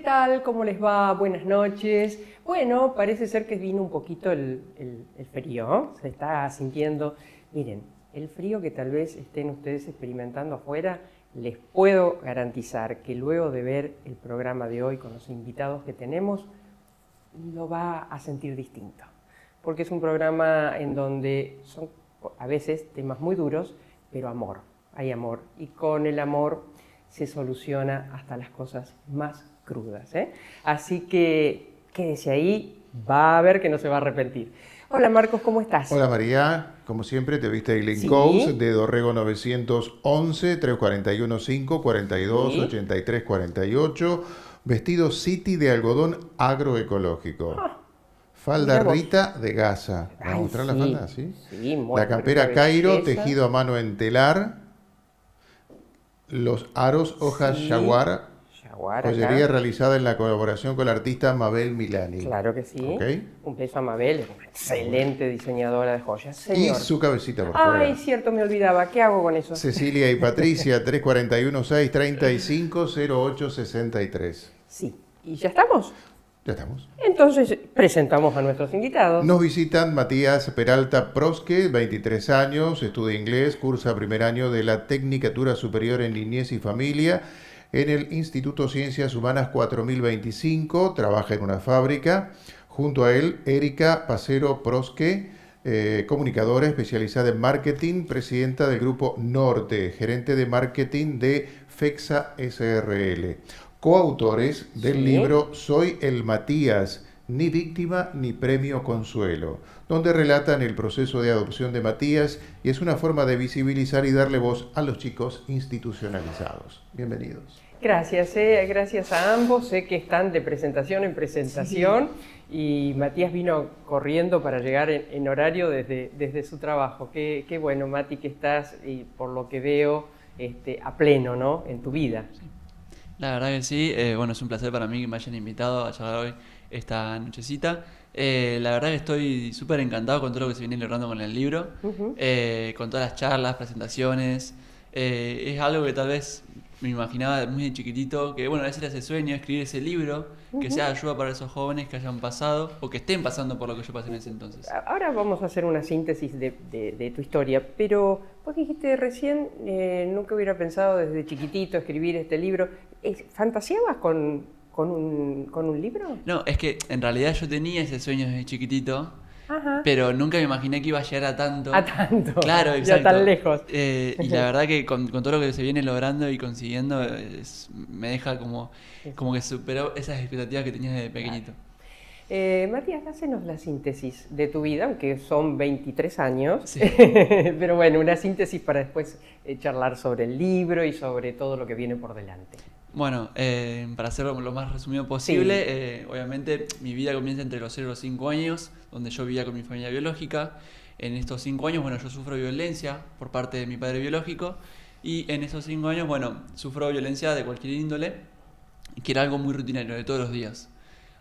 tal? ¿Cómo les va? Buenas noches. Bueno, parece ser que vino un poquito el frío. Se está sintiendo. Miren, el frío que tal vez estén ustedes experimentando afuera, les puedo garantizar que luego de ver el programa de hoy con los invitados que tenemos, lo va a sentir distinto. Porque es un programa en donde son a veces temas muy duros, pero amor. Hay amor. Y con el amor se soluciona hasta las cosas más crudas, ¿eh? Así que quédese ahí, va a ver que no se va a arrepentir. Hola Marcos, ¿cómo estás? Hola María, como siempre te viste Eileen Sí. Coase de Dorrego 911 341 5 42 Sí. 83 48, vestido City de algodón agroecológico. Ah, Falda mira vos. Rita de gasa. ¿Vamos a Ay, mostrar la sí. falda? ¿Sí? Sí, La bueno, pero campera una Cairo, belleza. tejido a mano en telar. Los aros hojas Sí. jaguar. Jaguar Joyería acá. realizada en la colaboración con la artista Mabel Milani. Claro que sí. ¿Ok? Un beso a Mabel, una excelente diseñadora de joyas. Y Señor. su cabecita por Ay, fuera. cierto, me olvidaba. ¿Qué hago con eso? Cecilia y Patricia, 341 635 0863. Sí. ¿Y ya estamos? Ya estamos. Entonces, presentamos a nuestros invitados. Nos visitan Matías Peralta Prosque, 23 años, estudia inglés, cursa primer año de la Tecnicatura Superior en Niñez y Familia en el Instituto Ciencias Humanas 4025, trabaja en una fábrica. Junto a él, Erika Pacero Prosque, comunicadora especializada en marketing, presidenta del grupo Norte, gerente de marketing de FEXA SRL. Coautores del Sí. libro Soy el Matías, ni víctima ni premio consuelo, donde relatan el proceso de adopción de Matías y es una forma de visibilizar y darle voz a los chicos institucionalizados. Bienvenidos. Gracias, gracias a ambos. Sé que están de presentación en presentación y Matías vino corriendo para llegar en horario desde su trabajo. Qué bueno, Mati, que estás, y por lo que veo, a pleno, ¿no? En tu vida. La verdad que sí, bueno, es un placer para mí que me hayan invitado a charlar hoy esta nochecita. La verdad que estoy súper encantado con todo lo que se viene logrando con el libro, con todas las charlas, presentaciones. Es algo que tal vez me imaginaba muy de chiquitito, que bueno, ese era ese sueño, escribir ese libro, que sea ayuda para esos jóvenes que hayan pasado o que estén pasando por lo que yo pasé en ese entonces. Ahora vamos a hacer una síntesis de tu historia, pero vos dijiste recién, nunca hubiera pensado desde chiquitito escribir este libro. ¿Fantaseabas con un libro? No, es que en realidad yo tenía ese sueño desde chiquitito, Ajá. pero nunca me imaginé que iba a llegar a tanto. A tanto. Claro, Ya exacto. tan lejos. Y la verdad que con todo lo que se viene logrando y consiguiendo, me deja como que superó esas expectativas que tenía desde pequeñito. Matías, hácenos la síntesis de tu vida, aunque son 23 años, Sí. pero bueno, una síntesis para después charlar sobre el libro y sobre todo lo que viene por delante. Bueno, para hacerlo lo más resumido posible, obviamente mi vida comienza entre los 0 y los 5 años, donde yo vivía con mi familia biológica. En estos 5 años, bueno, yo sufro violencia por parte de mi padre biológico, y en esos 5 años, bueno, sufro violencia de cualquier índole, que era algo muy rutinario, de todos los días.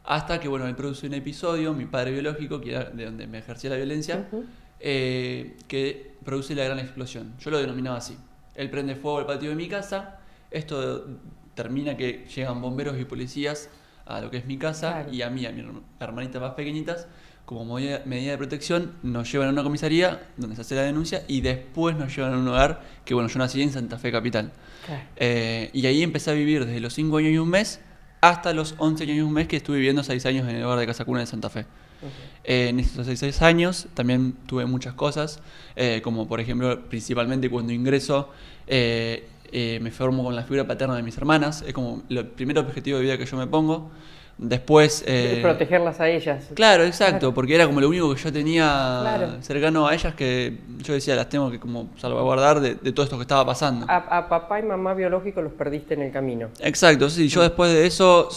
Hasta que, bueno, él produce un episodio, mi padre biológico, que era de donde me ejercía la violencia, que produce la gran explosión. Yo lo denominaba así. Él prende fuego al patio de mi casa, esto termina que llegan bomberos y policías a lo que es mi casa, Claro. y a mí, a mi hermanita más pequeñitas, como medida de protección, nos llevan a una comisaría donde se hace la denuncia y después nos llevan a un hogar que, bueno, yo nací en Santa Fe Capital. Claro. Y ahí empecé a vivir desde los 5 años y un mes hasta los 11 años y un mes, que estuve viviendo 6 años en el hogar de Casa Cuna de Santa Fe. En estos 6 años también tuve muchas cosas, como por ejemplo, principalmente cuando ingreso, me formo con la figura paterna de mis hermanas. Es como el primer objetivo de vida que yo me pongo. Después... protegerlas a ellas. Claro, exacto, Claro. porque era como lo único que yo tenía Claro. cercano a ellas, que yo decía, las tengo que como salvaguardar de todo esto que estaba pasando. A papá y mamá biológicos los perdiste en el camino. Exacto, sí, yo después de eso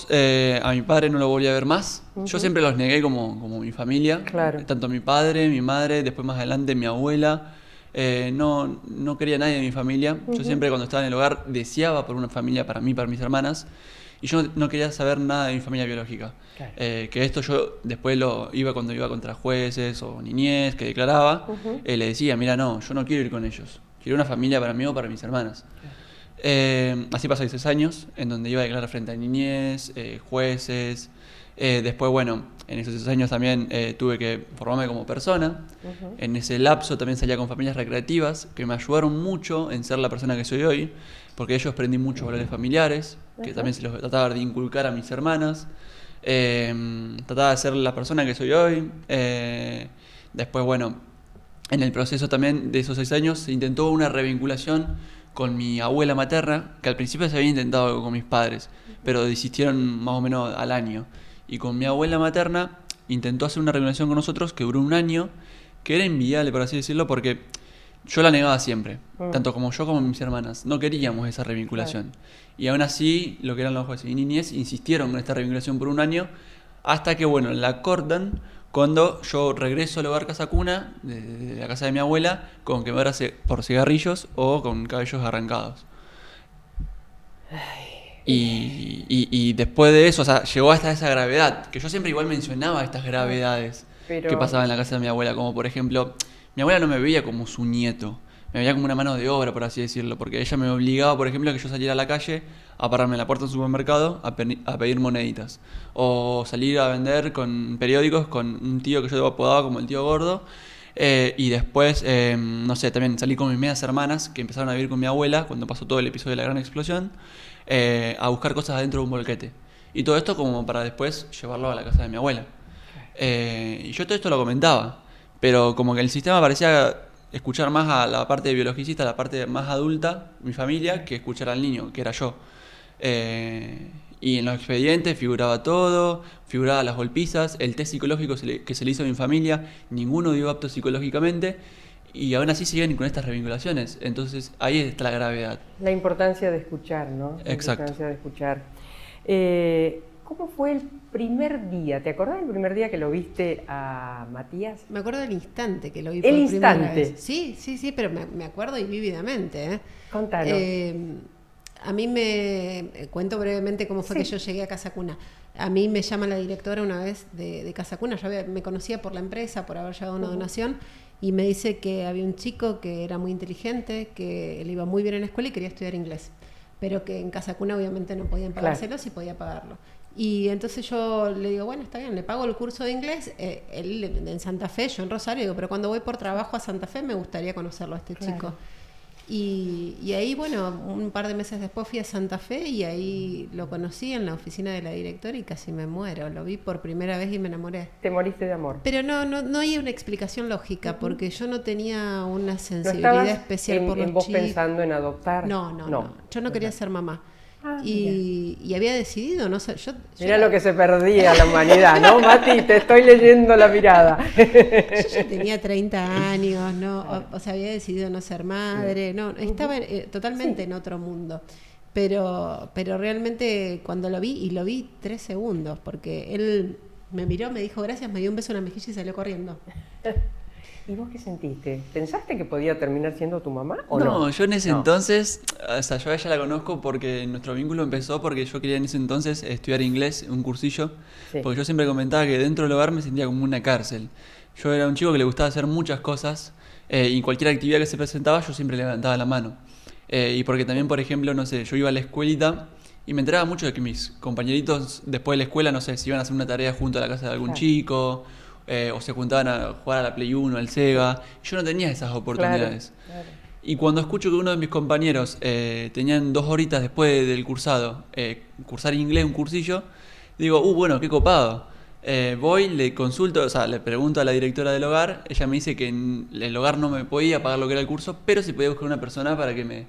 a mi padre no lo volví a ver más. Yo siempre los negué como mi familia, Claro. tanto mi padre, mi madre, después más adelante mi abuela. No quería a nadie de mi familia. Yo siempre cuando estaba en el hogar deseaba por una familia para mí, para mis hermanas. Y yo no quería saber nada de mi familia biológica. Claro. Que esto yo después cuando iba contra jueces o niñez que declaraba, le decía, mira, no, yo no quiero ir con ellos. Quiero una familia para mí o para mis hermanas. Así pasó 6 años, en donde iba a declarar frente a niñez, jueces. Después, bueno, en esos 6 años también tuve que formarme como persona. En ese lapso también salía con familias recreativas que me ayudaron mucho en ser la persona que soy hoy, porque de ellos aprendí muchos valores familiares, que también se los trataba de inculcar a mis hermanas. Trataba de ser la persona que soy hoy. Después, bueno, en el proceso también de esos 6 años se intentó una revinculación con mi abuela materna, que al principio se había intentado con mis padres, pero desistieron más o menos al año. Y con mi abuela materna intentó hacer una revinculación con nosotros que duró un año, que era inviable, por así decirlo, porque yo la negaba siempre, tanto como yo como mis hermanas. No queríamos esa revinculación. Y aún así, lo que eran los jueces y niñez insistieron con esta revinculación por un año, hasta que, bueno, la cortan cuando yo regreso al hogar Casa Cuna, de la casa de mi abuela, con quemaduras por cigarrillos o con cabellos arrancados. Y después de eso, o sea, llegó hasta esa gravedad, que yo siempre igual mencionaba estas gravedades que pasaban en la casa de mi abuela, como por ejemplo, mi abuela no me veía como su nieto, me veía como una mano de obra, por así decirlo, porque ella me obligaba, por ejemplo, a que yo saliera a la calle a pararme en la puerta del supermercado a pedir moneditas, o salir a vender con periódicos con un tío que yo apodaba como el tío gordo. Y después, no sé, también salí con mis medias hermanas que empezaron a vivir con mi abuela cuando pasó todo el episodio de la gran explosión, a buscar cosas adentro de un bolquete. Y todo esto como para después llevarlo a la casa de mi abuela. Y yo todo esto lo comentaba, pero como que el sistema parecía escuchar más a la parte de biologicista, a la parte más adulta, mi familia, que escuchar al niño, que era yo. Y en los expedientes figuraba todo, figuraba las golpizas, el test psicológico que se le hizo a mi familia, ninguno dio apto psicológicamente, y aún así siguen con estas revinculaciones. Entonces ahí está la gravedad. La importancia de escuchar, ¿no? La Exacto. importancia de escuchar. ¿Cómo fue el primer día? ¿Te acordás del primer día que lo viste a Matías? Me acuerdo del instante que lo vi ¿El por primera instante? vez. Sí, pero me acuerdo y vívidamente. Contanos. A mí cuento brevemente cómo fue que yo llegué a Casa Cuna. A mí me llama la directora una vez de Casa Cuna, me conocía por la empresa, por haber llevado una donación, y me dice que había un chico que era muy inteligente, que le iba muy bien en la escuela y quería estudiar inglés, pero que en Casa Cuna obviamente no podían pagárselos y podía pagarlo. Y entonces yo le digo, bueno, está bien, le pago el curso de inglés, él en Santa Fe, yo en Rosario, digo, pero cuando voy por trabajo a Santa Fe me gustaría conocerlo a este chico. Y ahí, bueno, un par de meses después fui a Santa Fe y ahí lo conocí en la oficina de la directora y casi me muero. Lo vi por primera vez y me enamoré. Te moriste de amor. Pero no hay una explicación lógica, porque yo no tenía una sensibilidad especial por los ¿En vos chicos. pensando en adoptar? No. Yo no quería ser mamá. Y había decidido no ser. Mirá lo que se perdía la humanidad, ¿no, Mati? Te estoy leyendo la mirada. Yo ya tenía 30 años, ¿no? O sea, había decidido no ser madre, no, estaba totalmente en otro mundo. Pero realmente cuando lo vi 3 segundos, porque él me miró, me dijo gracias, me dio un beso en la mejilla y salió corriendo. ¿Y vos qué sentiste? ¿Pensaste que podía terminar siendo tu mamá o no? No, yo en ese entonces, o sea, yo a ella la conozco porque nuestro vínculo empezó porque yo quería en ese entonces estudiar inglés, un cursillo, porque yo siempre comentaba que dentro del hogar me sentía como una cárcel. Yo era un chico que le gustaba hacer muchas cosas y cualquier actividad que se presentaba yo siempre levantaba la mano. Y porque también, por ejemplo, no sé, yo iba a la escuelita y me enteraba mucho de que mis compañeritos después de la escuela, no sé, si iban a hacer una tarea junto a la casa de algún chico, o se juntaban a jugar a la Play 1, al Sega. Yo no tenía esas oportunidades. Claro. Y cuando escucho que uno de mis compañeros tenían 2 horitas después del cursado, cursar inglés, un cursillo, digo, bueno, qué copado. Voy, le consulto, o sea, le pregunto a la directora del hogar, ella me dice que en el hogar no me podía pagar lo que era el curso, pero sí podía buscar una persona para que me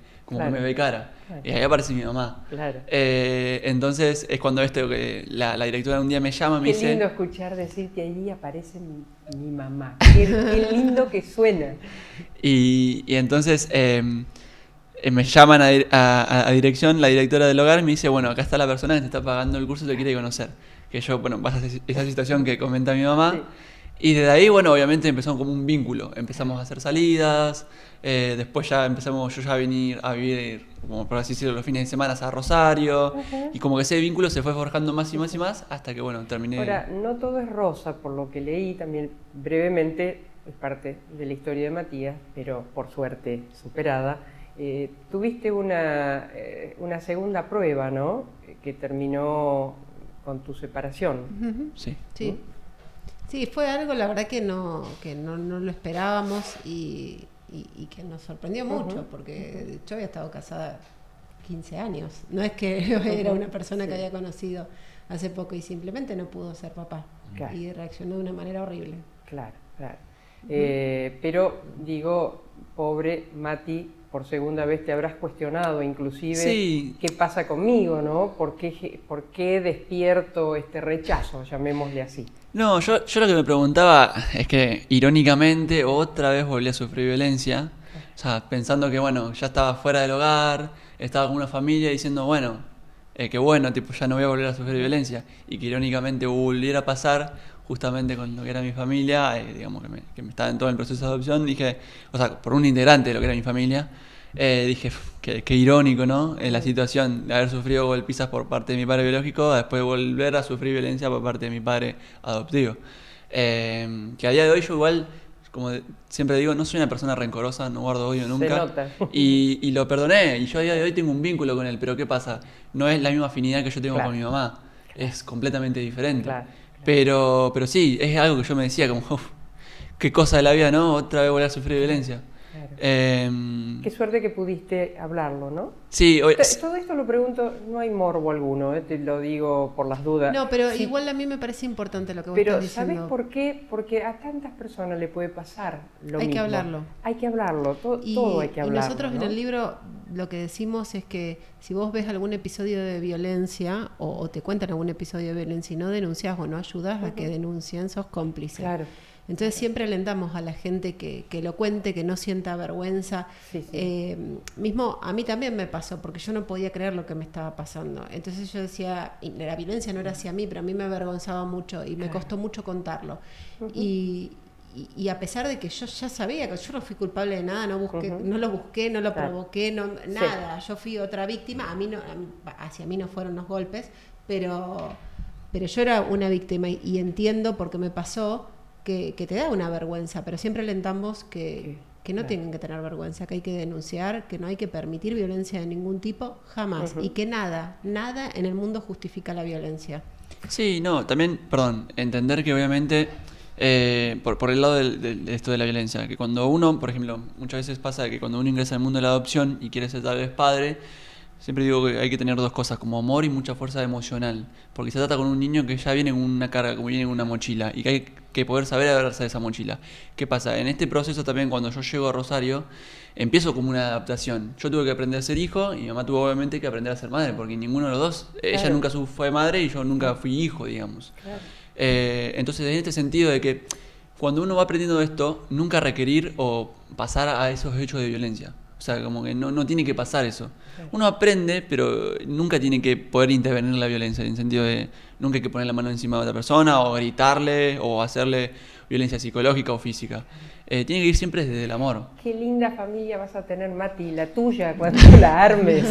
becara. Y ahí aparece mi mamá. Entonces es cuando que la directora un día me llama y me dice... Qué lindo escuchar decir que ahí aparece mi mamá. Qué lindo que suena. Y entonces me llaman a dirección, la directora del hogar, y me dice, bueno, acá está la persona que te está pagando el curso y te quiere conocer. Que yo, bueno, pasa esa situación que comenta mi mamá. Sí. Y desde ahí, bueno, obviamente empezó como un vínculo. Empezamos a hacer salidas, después ya empezamos yo ya a vivir, como por así decirlo, los fines de semana a Rosario. Y como que ese vínculo se fue forjando más y más y más hasta que, bueno, terminé. Ahora, no todo es rosa, por lo que leí también brevemente, es parte de la historia de Matías, pero por suerte superada. Tuviste una segunda prueba, ¿no? Que terminó con tu separación. Ujú. Sí. Sí. Sí, fue algo, la verdad, que no lo esperábamos y que nos sorprendió mucho, porque yo había estado casada 15 años. No es que era una persona que había conocido hace poco y simplemente no pudo ser papá. Claro. Y reaccionó de una manera horrible. Claro, claro. Pero digo, pobre Mati, por segunda vez te habrás cuestionado inclusive Sí. qué pasa conmigo, ¿no? ¿Por qué despierto este rechazo, llamémosle así? No, yo lo que me preguntaba es que irónicamente otra vez volví a sufrir violencia. O sea, pensando que bueno, ya estaba fuera del hogar, estaba con una familia diciendo, bueno, que bueno, tipo, ya no voy a volver a sufrir violencia. Y que irónicamente volviera a pasar justamente con lo que era mi familia, digamos que me estaba en todo el proceso de adopción, dije, o sea, por un integrante de lo que era mi familia, dije, qué irónico, ¿no? La situación de haber sufrido golpizas por parte de mi padre biológico, a después volver a sufrir violencia por parte de mi padre adoptivo. Que a día de hoy yo igual, como siempre digo, no soy una persona rencorosa, no guardo odio nunca. Se nota. Y lo perdoné, y yo a día de hoy tengo un vínculo con él, pero ¿qué pasa? No es la misma afinidad que yo tengo Claro. con mi mamá, es completamente diferente. Claro. Pero sí, es algo que yo me decía como, "Uf, qué cosa de la vida, ¿no? Otra vez volver a sufrir violencia". Claro. Em, Qué suerte que pudiste hablarlo, ¿no? sí, Todo esto lo pregunto, no hay morbo alguno, te lo digo por las dudas. No, pero Sí, igual a mí me parece importante lo que vos pero estás ¿sabes diciendo. por qué? Porque a tantas personas le puede pasar lo Hay que mismo. hablarlo. Hay que hablarlo, Y, todo hay que y hablarlo. nosotros en ¿no? el libro lo que decimos es que si vos ves algún episodio de violencia o te cuentan algún episodio de violencia y no denunciás o no ayudás a que denuncien, sos cómplice. Claro. Entonces siempre alentamos a la gente que lo cuente, que no sienta vergüenza. Sí, sí. Mismo a mí también me pasó, porque yo no podía creer lo que me estaba pasando. Entonces yo decía, y la violencia no era hacia mí, pero a mí me avergonzaba mucho y me Claro. costó mucho contarlo. Y a pesar de que yo ya sabía que yo no fui culpable de nada, no lo busqué, no lo Claro. provoqué, nada. Yo fui otra víctima, hacia mí no fueron los golpes, pero yo era una víctima y entiendo porque me pasó que te da una vergüenza, pero siempre alentamos que no Claro. tienen que tener vergüenza, que hay que denunciar, que no hay que permitir violencia de ningún tipo, jamás, y que nada en el mundo justifica la violencia. sí, no, también, perdón, entender que obviamente, por el lado de esto de la violencia, que cuando uno, por ejemplo, muchas veces pasa que cuando uno ingresa al mundo de la adopción y quiere ser tal vez padre, siempre digo que hay que tener dos cosas, como amor y mucha fuerza emocional, porque se trata con un niño que ya viene con una carga, como viene con una mochila, y que hay que poder saber agarrarse de esa mochila. ¿Qué pasa? En este proceso también, cuando yo llego a Rosario, empiezo como una adaptación. Yo tuve que aprender a ser hijo y mi mamá tuvo obviamente que aprender a ser madre, porque ninguno de los dos, ella Claro. nunca fue madre y yo nunca fui hijo, digamos. Claro. Entonces, en este sentido de que cuando uno va aprendiendo esto, nunca requerir o pasar a esos hechos de violencia. O sea, como que no tiene que pasar eso. Uno aprende, pero nunca tiene que poder intervenir en la violencia, en el sentido de nunca hay que poner la mano encima de otra persona o gritarle o hacerle violencia psicológica o física. Tiene que ir siempre desde el amor. Qué linda familia vas a tener, Mati, la tuya, cuando la armes.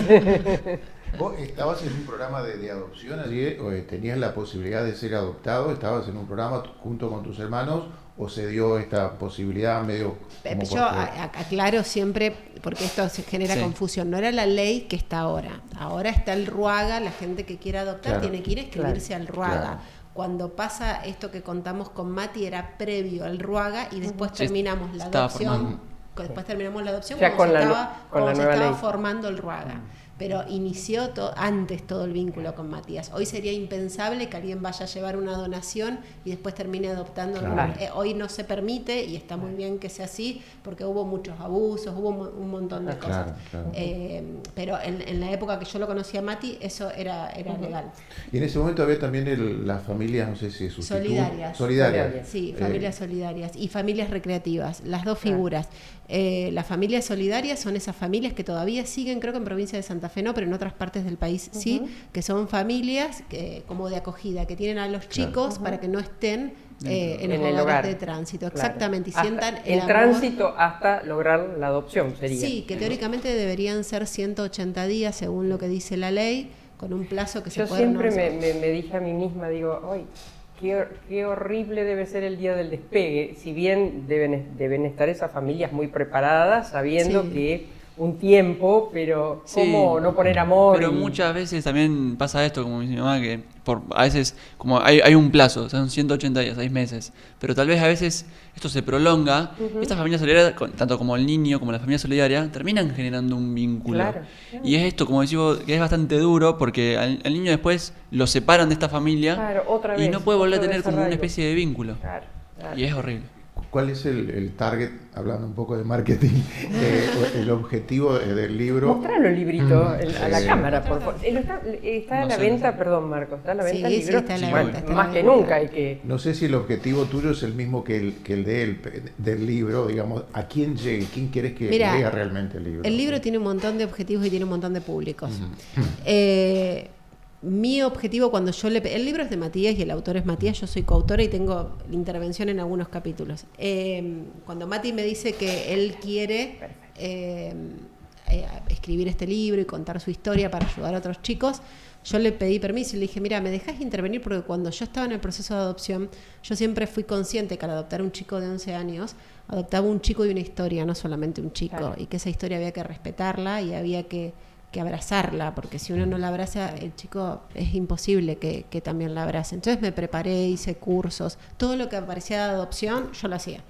¿Vos estabas en un programa de adopción allí? ¿O tenías la posibilidad de ser adoptado? ¿Estabas en un programa junto con tus hermanos? ¿O se dio esta posibilidad medio como Yo aclaro siempre, porque esto se genera Sí. confusión, no era la ley que está ahora. Ahora está el RUAGA, la gente que quiera adoptar Claro. tiene que ir a escribirse al RUAGA. Claro. Cuando pasa esto que contamos con Mati era previo al RUAGA y después Sí, terminamos la estaba adopción. formando. Después terminamos la adopción Ya cuando con se la estaba, con la cuando se nueva estaba ley. formando el RUAGA. Pero inició antes todo el vínculo con Matías. Hoy sería impensable que alguien vaya a llevar una donación y después termine adoptando. Claro. Hoy no se permite y está muy bien que sea así porque hubo muchos abusos, hubo un montón de cosas. Claro. Pero en la época que yo lo conocí a Mati, eso era legal. Y en ese momento había también las familias, no sé si es Solidarias. Solidarias. Sí, familias solidarias y familias recreativas, las dos figuras. Las familias solidarias son esas familias que todavía siguen, creo que en provincia de Santa Fe no, pero en otras partes del país sí, que son familias como de acogida, que tienen a los chicos para que no estén en los el hogares hogar. de tránsito, Claro. exactamente, y Hasta sientan el amor. tránsito hasta lograr la adopción sería. Sí, que teóricamente deberían ser 180 días según lo que dice la ley, con un plazo que se Yo puede siempre renovar. me dije a mí misma, digo, ¡ay! Qué horrible debe ser el día del despegue, si bien deben estar esas familias muy preparadas, sabiendo Sí. que un tiempo, pero Sí, ¿cómo no poner amor? pero muchas veces también pasa esto, como dice mi mamá, que a veces como hay un plazo, son 180 días, 6 meses, pero tal vez a veces esto se prolonga. Esta familia solidaria, tanto como el niño como la familia solidaria, terminan generando un vínculo. Claro. Y es esto, como decimos, que es bastante duro porque al niño después lo separan de esta familia Claro, otra y vez, no puede volver a otro tener como una desarraigo. especie de vínculo. Claro, claro. Y es horrible. ¿Cuál es el target, hablando un poco de marketing, el objetivo del libro? Mostralo el librito a la Sí. cámara, por favor. Está a No la sé, venta, no sé. perdón, Marcos, está a la Sí, venta el sí, libro. está a la Sí, venta. está a la Más que venta. nunca hay que... No sé si el objetivo tuyo es el mismo que el del libro, digamos, ¿a quién llegue? ¿Quién quieres que Mira, lea realmente el libro? El libro tiene un montón de objetivos y tiene un montón de públicos. Ujú. Mi objetivo cuando yo el libro es de Matías y el autor es Matías, yo soy coautora y tengo intervención en algunos capítulos. Cuando Mati me dice que él quiere escribir este libro y contar su historia para ayudar a otros chicos, yo le pedí permiso y le dije, mira, ¿me dejas intervenir? Porque cuando yo estaba en el proceso de adopción, yo siempre fui consciente que al adoptar un chico de 11 años, adoptaba un chico y una historia, no solamente un chico, Claro. y que esa historia había que respetarla y había que abrazarla, porque si uno no la abraza, el chico es imposible que también la abrace. Entonces me preparé, hice cursos, todo lo que aparecía de adopción, yo lo hacía.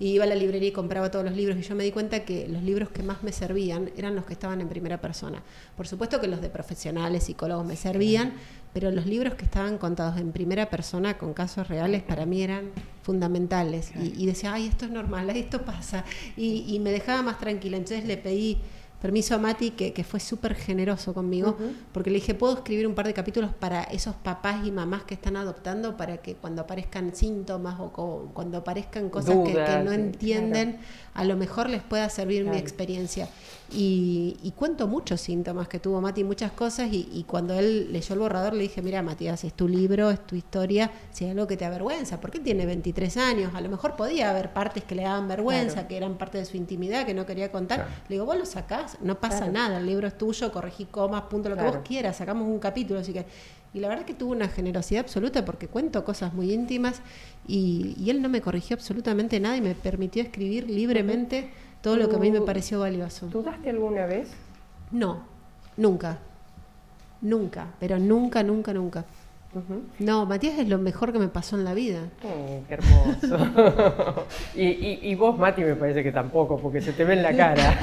Y iba a la librería y compraba todos los libros y yo me di cuenta que los libros que más me servían eran los que estaban en primera persona. Por supuesto que los de profesionales, psicólogos me servían, pero los libros que estaban contados en primera persona con casos reales para mí eran fundamentales. Y decía, ay, esto es normal, esto pasa. Y me dejaba más tranquila. Entonces le pedí permiso a Mati, que fue súper generoso conmigo, porque le dije, ¿puedo escribir un par de capítulos para esos papás y mamás que están adoptando para que cuando aparezcan síntomas o cuando aparezcan cosas que Dudas, no sí, entienden, claro. a lo mejor les pueda servir mi Claro. experiencia? Y cuento muchos síntomas que tuvo Mati, muchas cosas, y cuando él leyó el borrador le dije, mira, Matías, es tu libro, es tu historia, si hay algo que te avergüenza, porque él tiene 23 años, a lo mejor podía haber partes que le daban vergüenza, Claro. que eran parte de su intimidad, que no quería contar. Claro. Le digo, vos lo sacás, no pasa Claro. nada, el libro es tuyo, corregí comas, punto, lo que Claro. vos quieras, sacamos un capítulo, así que... Y la verdad que tuvo una generosidad absoluta porque cuento cosas muy íntimas y él no me corrigió absolutamente nada y me permitió escribir libremente todo lo que a mí me pareció valioso. ¿Dudaste alguna vez? No, nunca, pero nunca. Ujú. No, Matías es lo mejor que me pasó en la vida. Qué hermoso. y vos, Mati, me parece que tampoco, porque se te ve en la cara.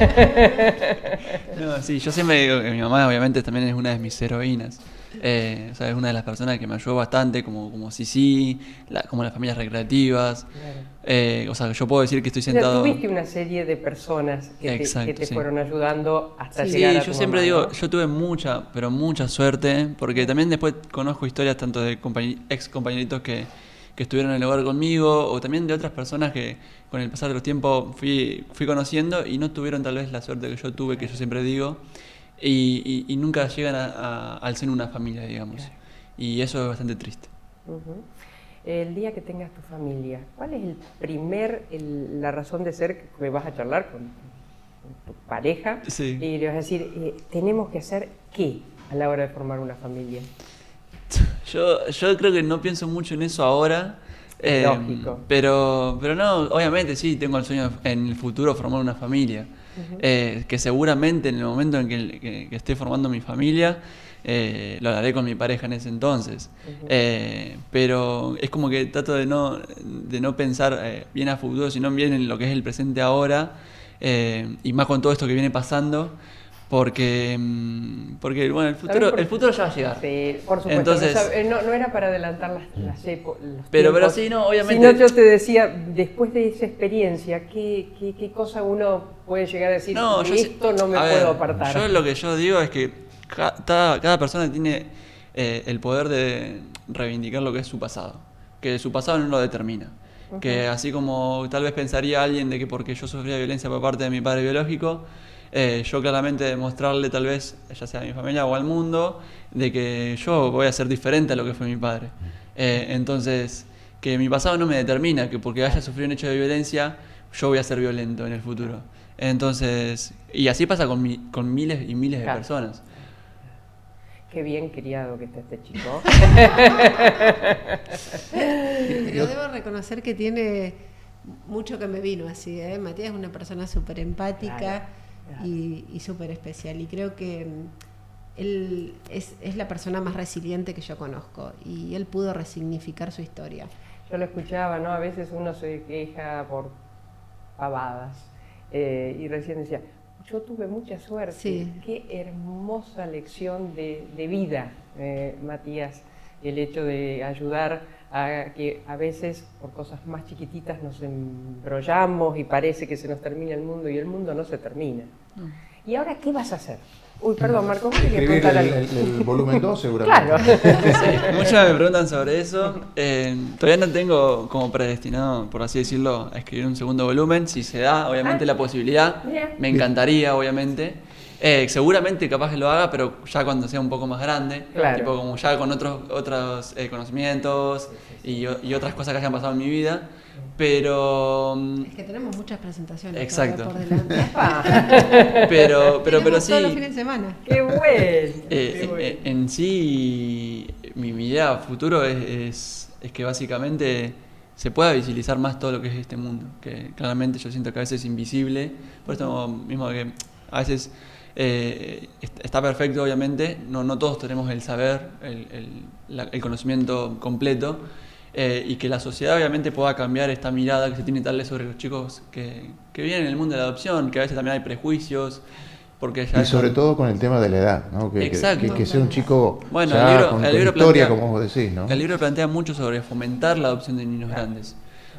No, sí, yo siempre digo que mi mamá obviamente también es una de mis heroínas. O sea, es una de las personas que me ayudó bastante, como Sisi, como las familias recreativas. O sea, yo puedo decir que estoy O sea, sentado... tuviste una serie de personas que Exacto, te sí. fueron ayudando hasta Sí, llegar a tu yo siempre mamá, digo, ¿no? yo tuve mucha, pero mucha suerte, porque también después conozco historias tanto de ex compañeritos que estuvieron en el lugar conmigo, o también de otras personas que con el pasar de los tiempos fui conociendo y no tuvieron tal vez la suerte que yo tuve, que yo siempre digo, y nunca llegan al ser una familia, digamos. Claro. Y eso es bastante triste. Ujú. El día que tengas tu familia, ¿cuál es la razón de ser que vas a charlar con tu pareja? Sí. Y le vas a decir, tenemos que hacer qué a la hora de formar una familia. Yo creo que no pienso mucho en eso ahora. Lógico. Pero no, obviamente sí, tengo el sueño en el futuro de formar una familia. Que seguramente en el momento en que esté formando mi familia, lo hablaré con mi pareja en ese entonces. Pero es como que trato de no pensar bien a futuro, sino bien en lo que es el presente ahora, y más con todo esto que viene pasando. Porque bueno, el futuro ya va a llegar. Sí, por supuesto. Entonces, no era para adelantar los pero tiempos, sí, no, obviamente. sino yo te decía, después de esa experiencia, ¿qué cosa uno puede llegar a decir? No, de esto no me a puedo ver, apartar. Yo lo que yo digo es que cada persona tiene el poder de reivindicar lo que es su pasado. Que su pasado no lo determina. Que así como tal vez pensaría alguien de que porque yo sufría violencia por parte de mi padre biológico, yo claramente demostrarle tal vez, ya sea a mi familia o al mundo, de que yo voy a ser diferente a lo que fue mi padre. Entonces, que mi pasado no me determina, que porque haya sufrido un hecho de violencia, yo voy a ser violento en el futuro. Entonces, y así pasa con miles y miles de Claro. personas. Qué bien criado que está este chico. Pero debo reconocer que tiene mucho que me vino así, ¿eh? Matías es una persona súper empática, Claro. y súper especial. Y creo que él es la persona más resiliente que yo conozco y él pudo resignificar su historia. Yo lo escuchaba, ¿no? A veces uno se queja por pavadas y recién decía, yo tuve mucha suerte. Sí. Qué hermosa lección de vida, Matías, el hecho de ayudar a que a veces por cosas más chiquititas nos embrollamos y parece que se nos termina el mundo y el mundo no se termina. ¿Y ahora qué vas a hacer? Uy, perdón, Marco, ¿qué querías Escribir contar algo? el volumen 2 seguramente. Claro. Sí, muchos me preguntan sobre eso. Todavía no tengo como predestinado, por así decirlo, a escribir un segundo volumen. Si se da, obviamente, la posibilidad, Mira. me encantaría, obviamente. Seguramente capaz que lo haga, pero ya cuando sea un poco más grande. Claro. Tipo como ya con otros conocimientos y otras cosas que hayan pasado en mi vida. Pero Es que tenemos muchas presentaciones Exacto. todavía por delante. pero Tenemos sí, todos los fines de semana. ¡Qué bueno! Qué bueno. en sí, mi idea a futuro es que básicamente se pueda visibilizar más todo lo que es este mundo, que claramente yo siento que a veces es invisible, por esto mismo que a veces está perfecto, obviamente, no todos tenemos el saber, el conocimiento completo, y que la sociedad obviamente pueda cambiar esta mirada que se tiene tal vez sobre los chicos que viven en el mundo de la adopción, que a veces también hay prejuicios, porque ya Y sobre todo con el tema de la edad, ¿no? Exacto. Que sea un chico Bueno, ya con historia, plantea, como vos decís, ¿no? El libro plantea mucho sobre fomentar la adopción de niños grandes.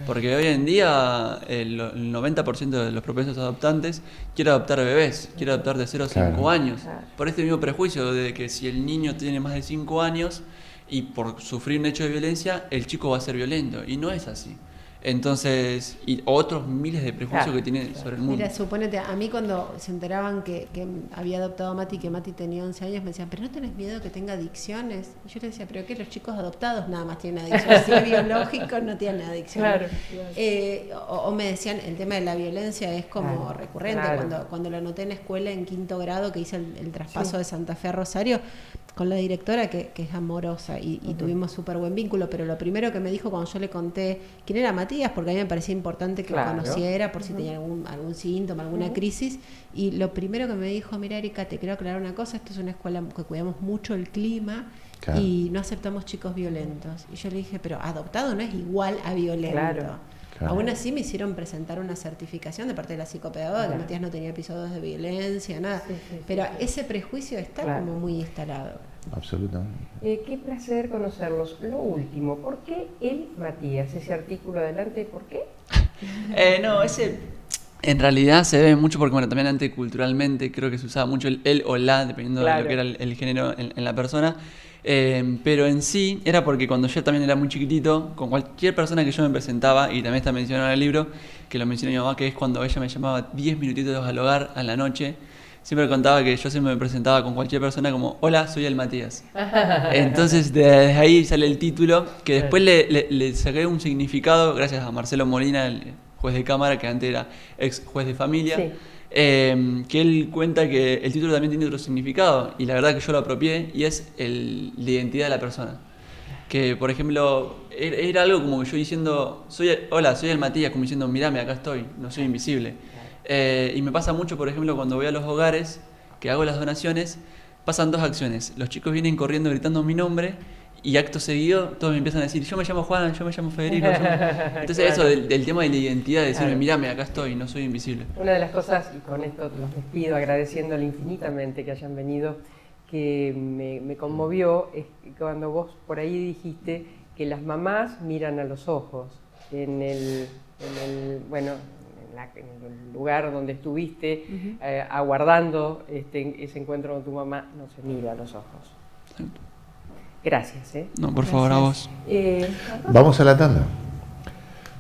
Porque hoy en día el 90% de los propensos adoptantes quiere adoptar bebés, quiere adoptar de 0 a 5 Claro. años. Por este mismo prejuicio de que si el niño tiene más de 5 años y por sufrir un hecho de violencia, el chico va a ser violento. Y no es así. Entonces, y otros miles de prejuicios que tiene sobre el mundo. Mira, suponete, a mí cuando se enteraban que había adoptado a Mati, que Mati tenía 11 años, me decían, pero ¿no tenés miedo que tenga adicciones? Y yo les decía, pero ¿qué? Los chicos adoptados nada más tienen adicciones. Si es biológico, no tienen adicciones. Claro. O me decían, el tema de la violencia es como Claro, recurrente. claro. Cuando lo anoté en escuela en 5º grado, que hice el traspaso Sí. de Santa Fe a Rosario, con la directora que es amorosa y tuvimos súper buen vínculo, pero lo primero que me dijo cuando yo le conté quién era Matías, porque a mí me parecía importante que Claro. lo conociera por si tenía algún síntoma, alguna crisis, y lo primero que me dijo, mira Erika, te quiero aclarar una cosa, esto es una escuela que cuidamos mucho el clima Claro. y no aceptamos chicos violentos. Y yo le dije, pero adoptado no es igual a violento. Claro. Claro. Aún así me hicieron presentar una certificación de parte de la psicopedagoga, que Claro. Matías no tenía episodios de violencia, nada. Sí, sí, Pero sí. ese prejuicio está Claro. como muy instalado. Absolutamente. Qué placer conocerlos. Lo último, ¿por qué él, Matías? Ese artículo adelante, ¿por qué? No, ese en realidad se ve mucho porque, bueno, también anticulturalmente creo que se usaba mucho el él o la, dependiendo de Claro. lo que era el género en la persona. Pero en sí era porque cuando yo también era muy chiquitito, con cualquier persona que yo me presentaba, y también está mencionado en el libro, que lo menciona mi mamá, que es cuando ella me llamaba 10 minutitos al hogar a la noche, siempre contaba que yo siempre me presentaba con cualquier persona como, hola, soy el Matías. Entonces desde ahí sale el título, que después le saqué un significado gracias a Marcelo Molina, el juez de cámara, que antes era ex juez de familia. Sí. Que él cuenta que el título también tiene otro significado, y la verdad que yo lo apropié, y es la identidad de la persona. Que, por ejemplo, era algo como que yo diciendo, hola, soy el Matías, como diciendo, mirame, acá estoy, no soy invisible. Y me pasa mucho, por ejemplo, cuando voy a los hogares, que hago las donaciones, pasan dos acciones. Los chicos vienen corriendo gritando mi nombre, y acto seguido todos me empiezan a decir, yo me llamo Juan, yo me llamo Federico. Entonces Claro. eso del tema de la identidad, de decirme, Claro. mirame, acá estoy, no soy invisible. Una de las cosas, y con esto los despido agradeciéndole infinitamente que hayan venido, que me conmovió, es cuando vos por ahí dijiste que las mamás miran a los ojos. En el lugar donde estuviste aguardando ese encuentro con tu mamá, no se mira a los ojos. Exacto. Gracias. No, por favor, a vos. Vamos a la tanda.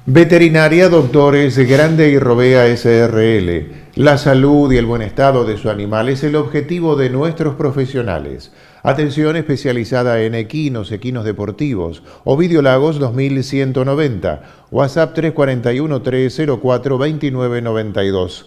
Veterinaria Doctores Grande y Robea SRL. La salud y el buen estado de su animal es el objetivo de nuestros profesionales. Atención especializada en equinos deportivos. Ovidio Lagos 2190. WhatsApp 341-304-2992.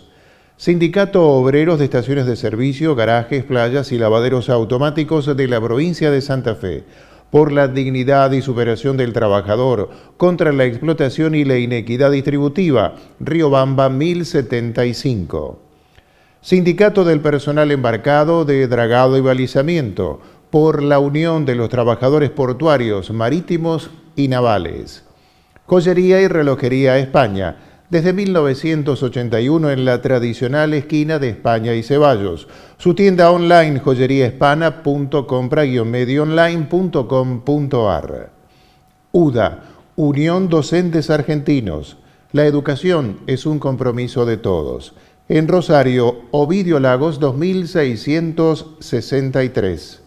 Sindicato Obreros de Estaciones de Servicio, Garajes, Playas y Lavaderos Automáticos de la provincia de Santa Fe. Por la dignidad y superación del trabajador, contra la explotación y la inequidad distributiva. Riobamba 1075. Sindicato del Personal Embarcado de Dragado y Balizamiento, por la Unión de los Trabajadores Portuarios, Marítimos y Navales. Joyería y Relojería España, desde 1981 en la tradicional esquina de España y Ceballos. Su tienda online joyeriahispana.compra-medioonline.com.ar. UDA, Unión Docentes Argentinos. La educación es un compromiso de todos. En Rosario, Ovidio Lagos 2663.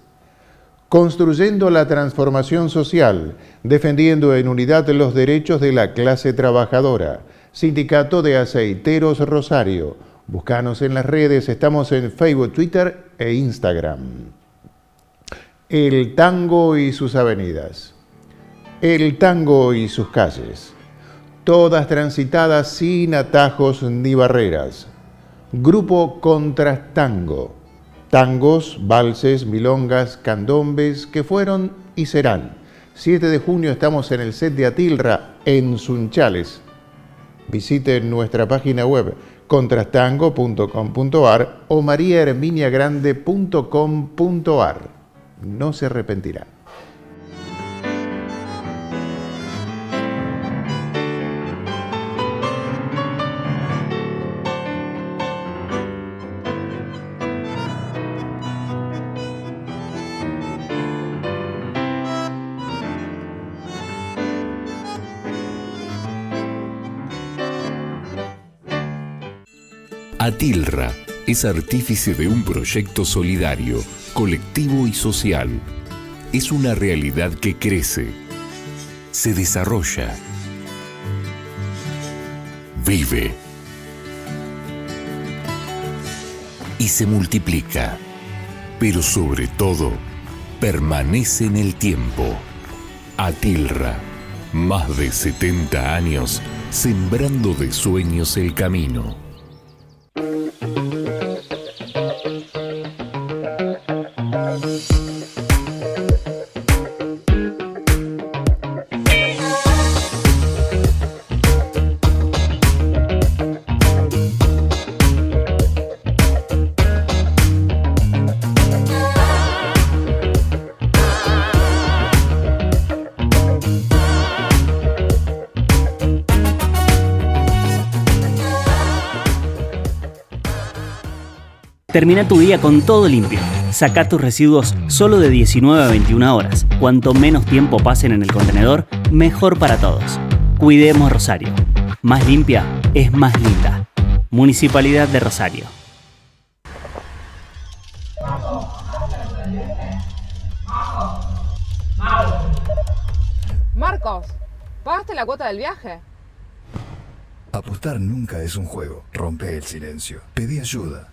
Construyendo la transformación social, defendiendo en unidad los derechos de la clase trabajadora. Sindicato de Aceiteros Rosario. Búscanos en las redes, estamos en Facebook, Twitter e Instagram. El tango y sus avenidas. El tango y sus calles. Todas transitadas sin atajos ni barreras. Grupo Contrastango. Tangos, valses, milongas, candombes que fueron y serán. 7 de junio estamos en el set de Atilra, en Sunchales. Visiten nuestra página web contrastango.com.ar o mariaherminiagrande.com.ar. No se arrepentirán. Atilra es artífice de un proyecto solidario, colectivo y social. Es una realidad que crece, se desarrolla, vive y se multiplica, pero sobre todo permanece en el tiempo. Atilra, más de 70 años sembrando de sueños el camino. Termina tu día con todo limpio. Saca tus residuos solo de 19 a 21 horas. Cuanto menos tiempo pasen en el contenedor, mejor para todos. Cuidemos Rosario. Más limpia es más linda. Municipalidad de Rosario. Marcos, ¿pagaste la cuota del viaje? Apostar nunca es un juego. Rompe el silencio. Pedí ayuda.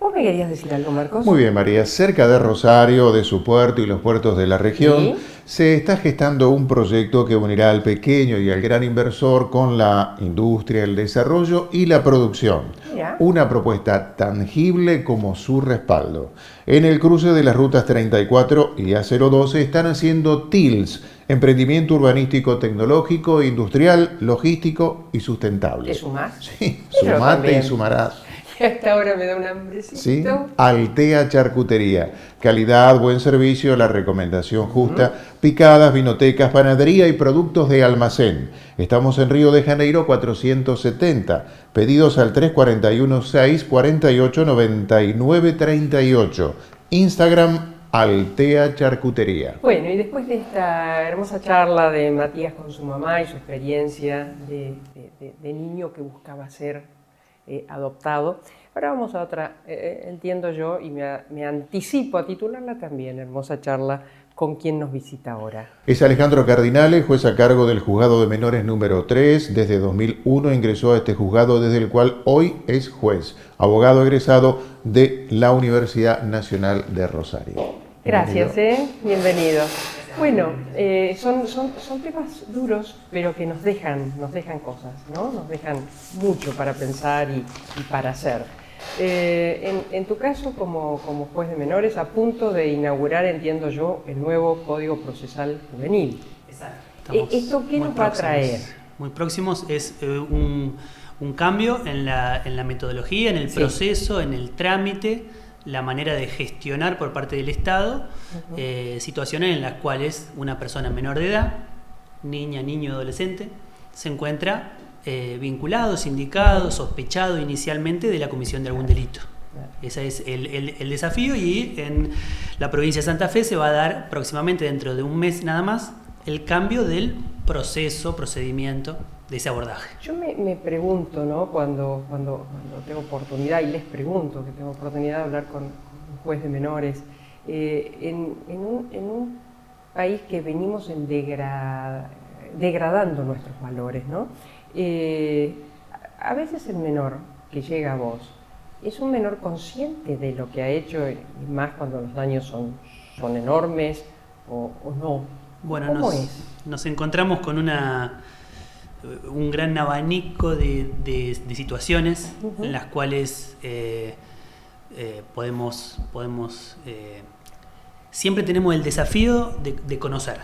¿Vos me querías decir algo, Marcos? Muy bien, María. Cerca de Rosario, de su puerto y los puertos de la región, ¿Sí? se está gestando un proyecto que unirá al pequeño y al gran inversor con la industria, el desarrollo y la producción. Mira. Una propuesta tangible como su respaldo. En el cruce de las rutas 34 y A012 están haciendo TILS, emprendimiento urbanístico, tecnológico, industrial, logístico y sustentable. ¿Te sumás? Sí, Yo sumate también. y sumarás. Y hasta ahora me da un hambrecito. ¿Sí? Altea Charcutería. Calidad, buen servicio, la recomendación justa. Picadas, vinotecas, panadería y productos de almacén. Estamos en Río de Janeiro 470. Pedidos al 341-648-9938. Instagram Altea Charcutería. Bueno, y después de esta hermosa charla de Matías con su mamá y su experiencia de niño que buscaba ser adoptado, ahora vamos a otra, entiendo yo, y me anticipo a titularla también, hermosa charla con quien nos visita ahora. Es Alejandro Cardinale, juez a cargo del Juzgado de Menores número 3. Desde 2001 ingresó a este juzgado, desde el cual hoy es juez, abogado egresado de la Universidad Nacional de Rosario. Gracias, bienvenido. Bueno, son temas duros, pero que nos dejan cosas, ¿no? Nos dejan mucho para pensar y para hacer. En tu caso, como juez de menores, a punto de inaugurar, entiendo yo, el nuevo Código Procesal Juvenil. Exacto. ¿Esto qué nos va a traer? Muy próximos, es un cambio en la metodología, en el proceso, en el trámite, la manera de gestionar por parte del Estado situaciones en las cuales una persona menor de edad, niña, niño, adolescente, se encuentra vinculado, sindicado, sospechado inicialmente de la comisión de algún delito. Ese es el desafío, y en la provincia de Santa Fe se va a dar próximamente, dentro de un mes nada más, el cambio del procedimiento de ese abordaje. Yo me pregunto, ¿no? Cuando tengo oportunidad, y les pregunto que tengo oportunidad de hablar con un juez de menores, en un país que venimos degradando nuestros valores, ¿no? A veces el menor que llega a vos es un menor consciente de lo que ha hecho, y más cuando los daños son enormes o no. Bueno, ¿Cómo nos encontramos con un gran abanico de situaciones en las cuales podemos siempre tenemos el desafío de conocer.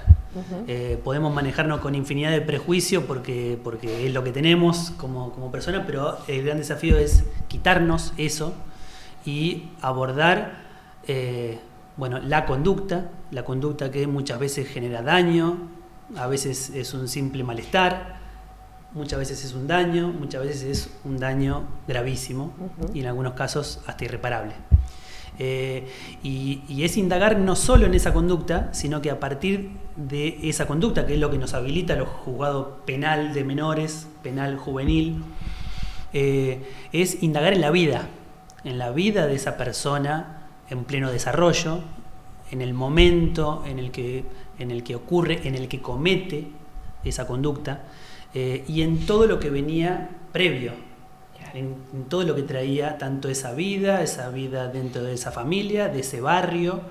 Podemos manejarnos con infinidad de prejuicios porque es lo que tenemos como persona, pero el gran desafío es quitarnos eso y abordar la conducta que muchas veces genera daño, a veces es un simple malestar, muchas veces es un daño, muchas veces es un daño gravísimo y en algunos casos hasta irreparable. Y es indagar no solo en esa conducta, sino que a partir de esa conducta, que es lo que nos habilita los juzgados penal de menores, penal juvenil, es indagar en la vida de esa persona en pleno desarrollo, en el momento en el que ocurre, en el que comete esa conducta, y en todo lo que venía previo. En todo lo que traía tanto esa vida dentro de esa familia, de ese barrio,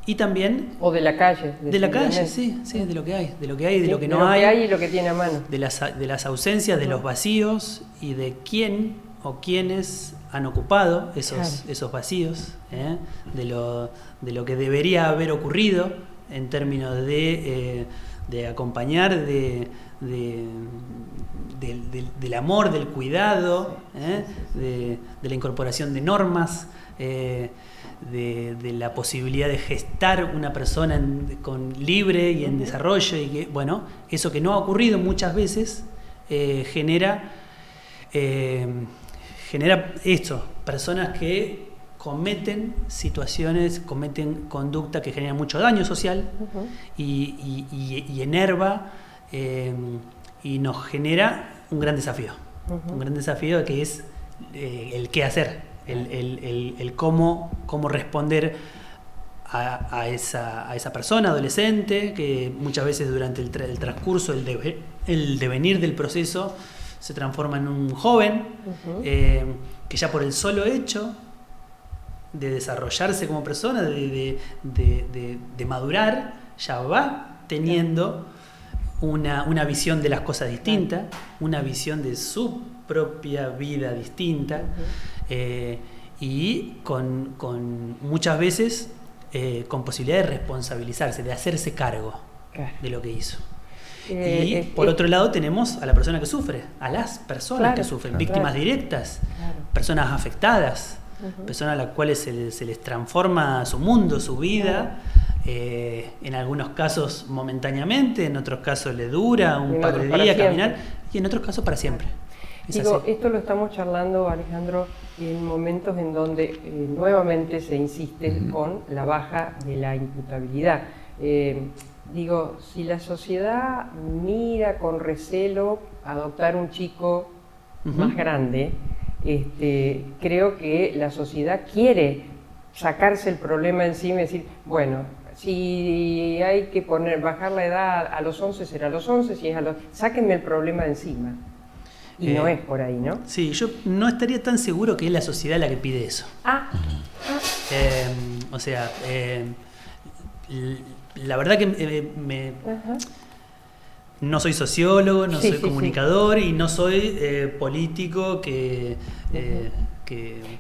y también... O de la calle. De la calle, sí, de lo que hay, de lo que hay, de lo que no hay. hay. De lo que hay y lo que tiene a mano. De las ausencias, de los vacíos, y de quién o quiénes han ocupado esos vacíos, de lo que debería haber ocurrido en términos de acompañar, del amor, del cuidado, de la incorporación de normas, de la posibilidad de gestar una persona libre y en desarrollo, y que, bueno, eso que no ha ocurrido muchas veces genera esto, personas que cometen conducta que genera mucho daño social y enerva y nos genera un gran desafío. Un gran desafío que es el qué hacer, el cómo responder a esa persona adolescente que muchas veces durante el transcurso, el devenir del proceso se transforma en un joven que ya por el solo hecho de desarrollarse como persona, de madurar, ya va teniendo una visión de las cosas distinta, una visión de su propia vida distinta, y con muchas veces con posibilidad de responsabilizarse, de hacerse cargo de lo que hizo. Y por otro lado tenemos a la persona que sufre, a las personas que sufren, víctimas directas, personas afectadas, personas a las cuales se les transforma su mundo, su vida, en algunos casos momentáneamente, en otros casos le dura un par de días caminar, y en otros casos para siempre. Esto lo estamos charlando, Alejandro, en momentos en donde nuevamente se insiste con la baja de la imputabilidad. Si la sociedad mira con recelo adoptar un chico más grande, creo que la sociedad quiere sacarse el problema encima y decir, bueno, si hay que bajar la edad a los 11, será a los 11, si es a los... Sáquenme el problema de encima. Y no es por ahí, ¿no? Sí, yo no estaría tan seguro que es la sociedad la que pide eso. O sea, la verdad que no soy sociólogo, no soy comunicador y no soy político que...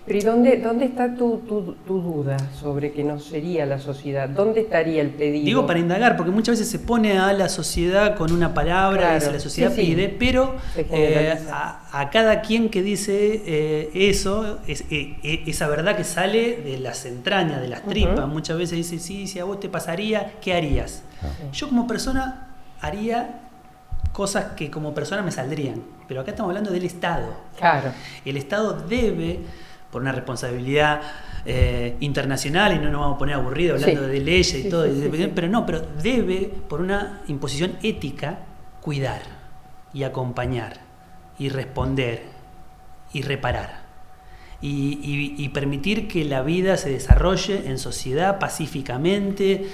Pero ¿y dónde está tu duda sobre que no sería la sociedad? ¿Dónde estaría el pedido? Digo para indagar, porque muchas veces se pone a la sociedad con una palabra, dice la sociedad pide, pero a cada quien que dice eso, esa verdad que sale de las entrañas, de las tripas, muchas veces dice, sí, si a vos te pasaría, ¿qué harías? Yo como persona haría cosas que como persona me saldrían, pero acá estamos hablando del Estado. Claro. El Estado debe, por una responsabilidad internacional, y no nos vamos a poner aburridos hablando de leyes y todo, pero debe, por una imposición ética, cuidar y acompañar y responder y reparar y permitir que la vida se desarrolle en sociedad pacíficamente,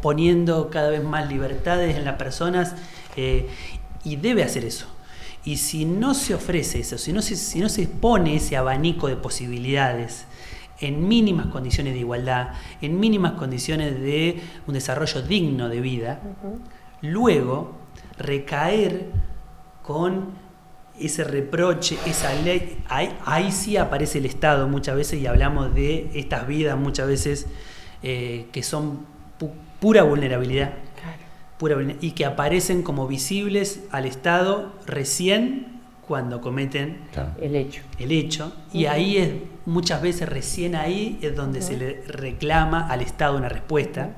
poniendo cada vez más libertades en las personas, y debe hacer eso. Y si no se ofrece eso, si no se pone ese abanico de posibilidades en mínimas condiciones de igualdad, en mínimas condiciones de un desarrollo digno de vida, luego recaer con ese reproche, esa ley, ahí sí aparece el Estado muchas veces, y hablamos de estas vidas muchas veces que son pura vulnerabilidad. Y que aparecen como visibles al Estado recién cuando cometen el hecho. Y ahí es, muchas veces recién ahí es donde se le reclama al Estado una respuesta,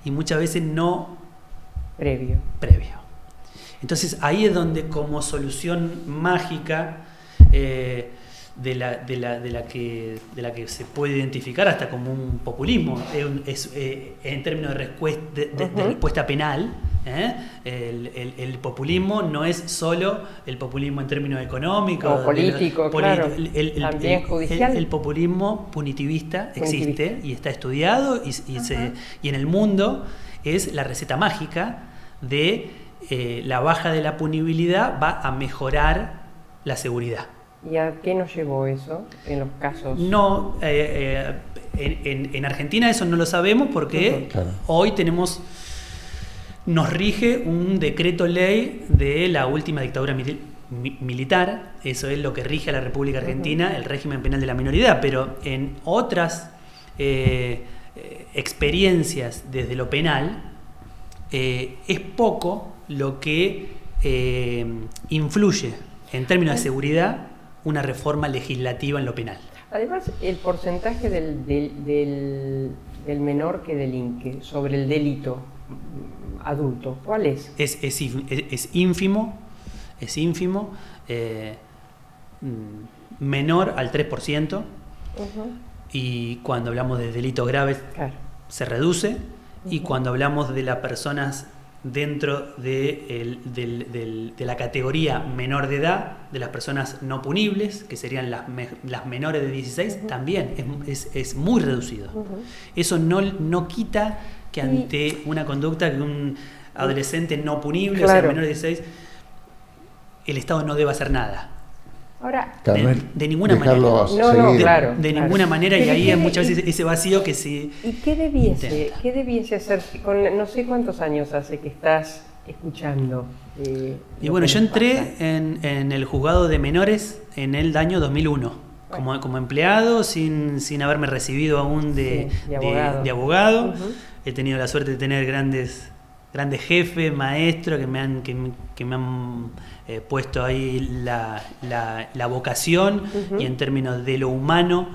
y muchas veces no previo. Entonces ahí es donde, como solución mágica de la que se puede identificar hasta como un populismo, en términos de respuesta penal, el populismo no es solo el populismo en términos económicos o político, también judicial. El populismo punitivista existe y está estudiado, y en el mundo es la receta mágica de la baja de la punibilidad va a mejorar la seguridad. ¿Y a qué nos llevó eso en los casos? No, en Argentina eso no lo sabemos porque hoy nos rige un decreto ley de la última dictadura militar. Eso es lo que rige a la República Argentina, el régimen penal de la minoridad, pero en otras experiencias desde lo penal es poco lo que influye en términos de seguridad una reforma legislativa en lo penal. Además, el porcentaje del menor que delinque sobre el delito adulto, ¿cuál es? Es ínfimo, menor al 3%, y cuando hablamos de delitos graves se reduce, y cuando hablamos de las personas dentro de la categoría menor de edad, de las personas no punibles, que serían las menores de 16, también es muy reducido. Eso no quita que ante una conducta que un adolescente no punible, o sea, menor de 16, el Estado no debe hacer nada. Ahora, de ninguna manera. De ninguna manera, y ahí hay muchas veces ese vacío que sí. ¿Y qué debiese hacer? No sé cuántos años hace que estás escuchando. Y bueno, yo entré en el juzgado de menores en el año 2001, como empleado, sin haberme recibido aún de abogado. He tenido la suerte de tener grandes jefes, maestros que me han puesto ahí la vocación, y en términos de lo humano,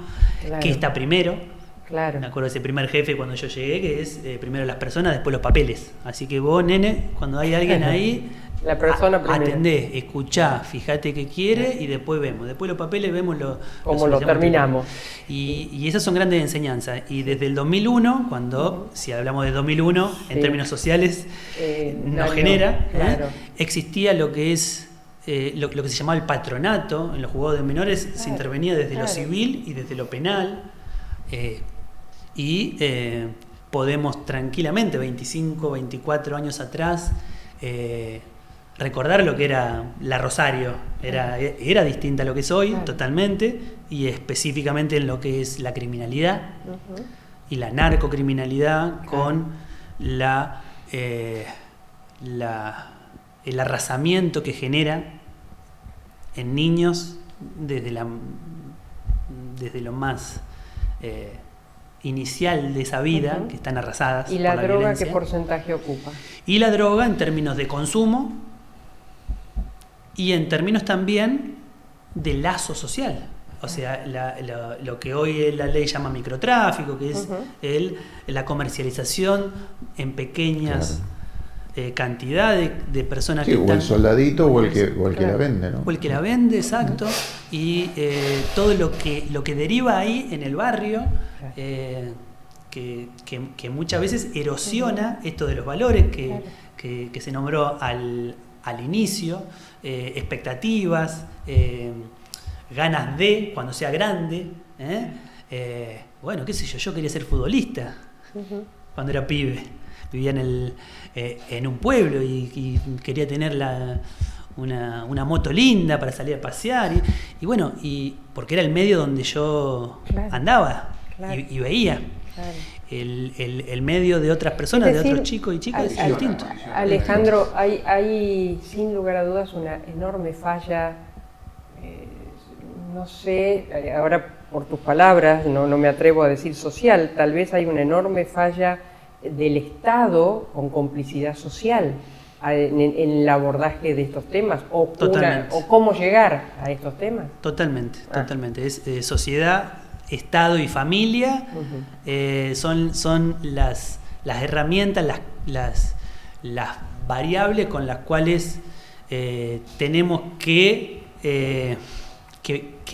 que está primero. Me acuerdo de ese primer jefe cuando yo llegué, que es primero las personas, después los papeles. Así que vos, nene, cuando hay alguien ahí, la persona atendé, escuchá, fíjate qué quiere, y después vemos. Después los papeles vemos cómo lo terminamos. Y esas son grandes enseñanzas. Y desde el 2001, si hablamos de 2001, en términos sociales, nos genera, existía lo que es lo que se llamaba el patronato. En los juzgados de menores se intervenía desde lo civil y desde lo penal. podemos tranquilamente, 25, 24 años atrás, recordar lo que era la Rosario. Era distinta a lo que es hoy, totalmente, y específicamente en lo que es la criminalidad y la narcocriminalidad con el arrasamiento que genera en niños desde lo más inicial de esa vida, que están arrasadas. ¿Y la por la droga violencia. qué porcentaje ocupa? Y la droga en términos de consumo y en términos también de lazo social. O sea, lo que hoy la ley llama microtráfico, que es la comercialización en pequeñas cantidades de personas Sí, que o están... el soldadito o el que la vende, ¿no? O el que la vende, exacto. Y todo lo que deriva ahí en el barrio, que muchas veces erosiona esto de los valores que se nombró al inicio, expectativas, ganas de cuando sea grande. Bueno, qué sé yo quería ser futbolista cuando era pibe. Vivía en un pueblo y quería tener una moto linda para salir a pasear. Y bueno, porque era el medio donde yo andaba y veía. Claro. El medio de otras personas, de otros chicos y chicas, es distinto. Alejandro, hay sin lugar a dudas una enorme falla, no sé, ahora por tus palabras, no me atrevo a decir social, tal vez hay una enorme falla del Estado con complicidad social en el abordaje de estos temas o cómo llegar a estos temas. Totalmente. Es sociedad, Estado y familia, son las herramientas, las variables con las cuales tenemos que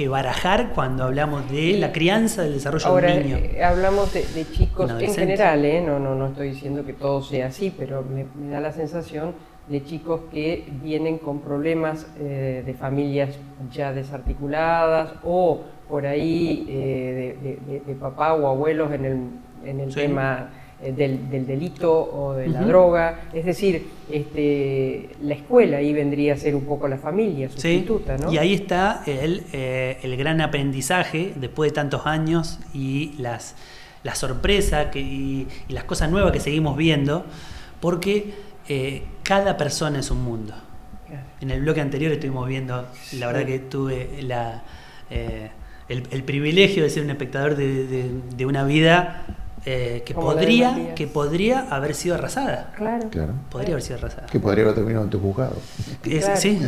barajar cuando hablamos de la crianza, del desarrollo de un niño. Hablamos de chicos en general, no estoy diciendo que todo sea así, pero me da la sensación de chicos que vienen con problemas de familias ya desarticuladas o por ahí de papá o abuelos en el tema del delito o de la droga. Es decir, la escuela ahí vendría a ser un poco la familia sustituta, ¿no? Y ahí está el gran aprendizaje después de tantos años y la sorpresa y las cosas nuevas que seguimos viendo, porque cada persona es un mundo. Claro. En el bloque anterior estuvimos viendo, la verdad que tuve el privilegio de ser un espectador de una vida que podría haber sido arrasada. Claro. Podría haber sido arrasada. Que podría haber terminado en tu juzgado. Sí.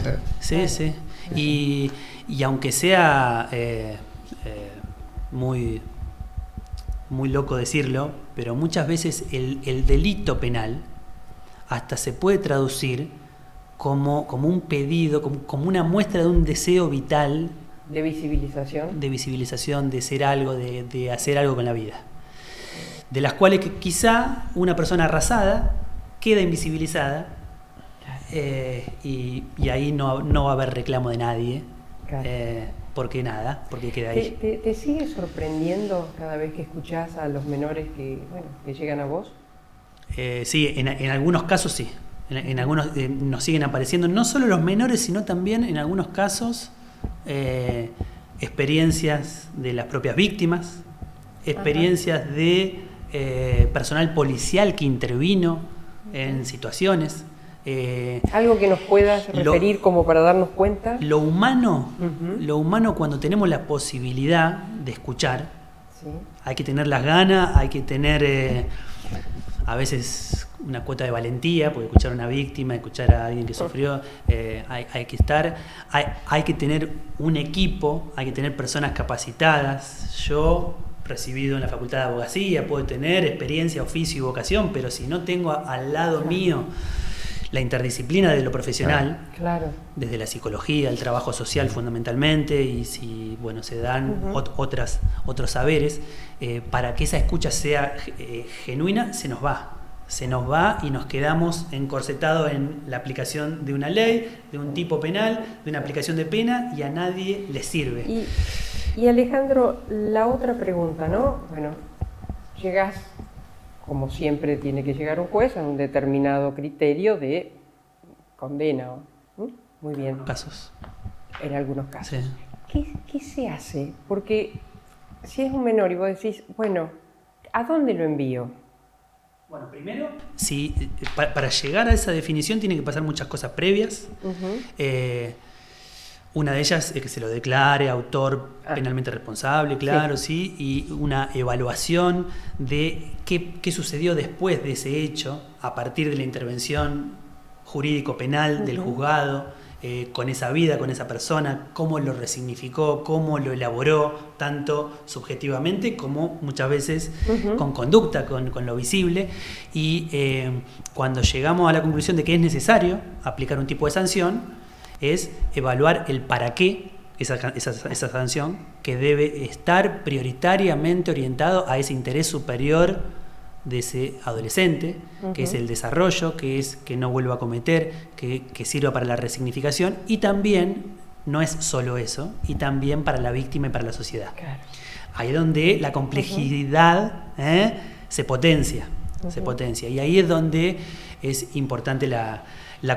Y aunque sea muy loco decirlo, pero muchas veces el delito penal hasta se puede traducir como un pedido, como una muestra de un deseo vital. De visibilización. De ser algo, de hacer algo con la vida. De las cuales que quizá una persona arrasada queda invisibilizada y ahí no va a haber reclamo de nadie. Claro. Porque queda ahí. ¿Te sigue sorprendiendo cada vez que escuchás a los menores que llegan a vos? Sí, en algunos casos sí. En algunos nos siguen apareciendo no solo los menores, sino también en algunos casos experiencias de las propias víctimas, experiencias de personal policial que intervino en situaciones. Algo que nos puedas referir como para darnos cuenta. Lo humano cuando tenemos la posibilidad de escuchar, hay que tener las ganas, hay que tener a veces una cuota de valentía, porque escuchar a una víctima, escuchar a alguien que sufrió, hay que estar, hay que tener un equipo, hay que tener personas capacitadas. Yo, recibido en la Facultad de Abogacía, puedo tener experiencia, oficio y vocación, pero si no tengo al lado mío la interdisciplina de lo profesional, desde la psicología, el trabajo social fundamentalmente, y si se dan otros saberes, para que esa escucha sea genuina, se nos va y nos quedamos encorsetados en la aplicación de una ley, de un tipo penal, de una aplicación de pena, y a nadie le sirve. Y Alejandro, la otra pregunta, ¿no? Bueno, llegás como siempre tiene que llegar un juez a un determinado criterio de condena. ¿Mm? Muy bien. Casos. En algunos casos. Sí. ¿Qué se hace? Porque si es un menor y vos decís, bueno, ¿a dónde lo envío? Bueno, primero, sí, para llegar a esa definición tienen que pasar muchas cosas previas. Una de ellas es que se lo declare autor penalmente responsable, claro, sí, y una evaluación de qué sucedió después de ese hecho, a partir de la intervención jurídico-penal del juzgado, con esa vida, con esa persona, cómo lo resignificó, cómo lo elaboró, tanto subjetivamente como muchas veces con conducta, con lo visible. Y cuando llegamos a la conclusión de que es necesario aplicar un tipo de sanción, es evaluar el para qué esa sanción, que debe estar prioritariamente orientado a ese interés superior de ese adolescente, que es el desarrollo, que es que no vuelva a cometer, que sirva para la resignificación, y también, no es solo eso, y también para la víctima y para la sociedad. Claro. Ahí es donde la complejidad se potencia, y ahí es donde es importante la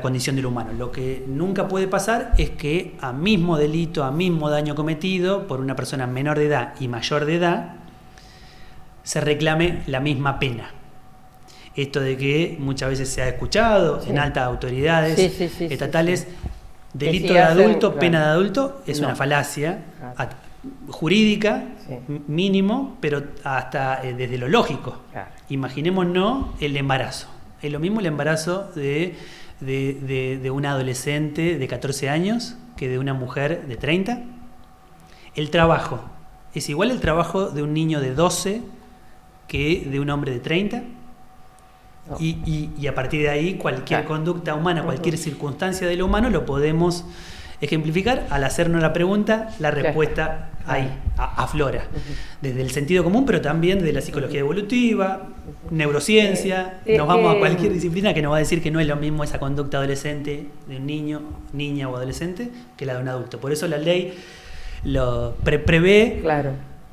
condición del humano. Lo que nunca puede pasar es que a mismo delito, a mismo daño cometido por una persona menor de edad y mayor de edad, se reclame la misma pena. Esto de que muchas veces se ha escuchado en altas autoridades estatales, delito de adulto, pena de adulto, es una falacia jurídica, mínimo, pero hasta desde lo lógico. Claro. Imaginémonos el embarazo. Es lo mismo el embarazo de un adolescente de 14 años que de una mujer de 30. El trabajo. ¿Es igual el trabajo de un niño de 12 que de un hombre de 30? No. Y a partir de ahí cualquier conducta humana, cualquier circunstancia de lo humano lo podemos ejemplificar. Al hacernos la pregunta, la respuesta ahí aflora. Desde el sentido común, pero también desde la psicología evolutiva, neurociencia. Nos vamos a cualquier disciplina que nos va a decir que no es lo mismo esa conducta adolescente de un niño, niña o adolescente que la de un adulto. Por eso la ley lo prevé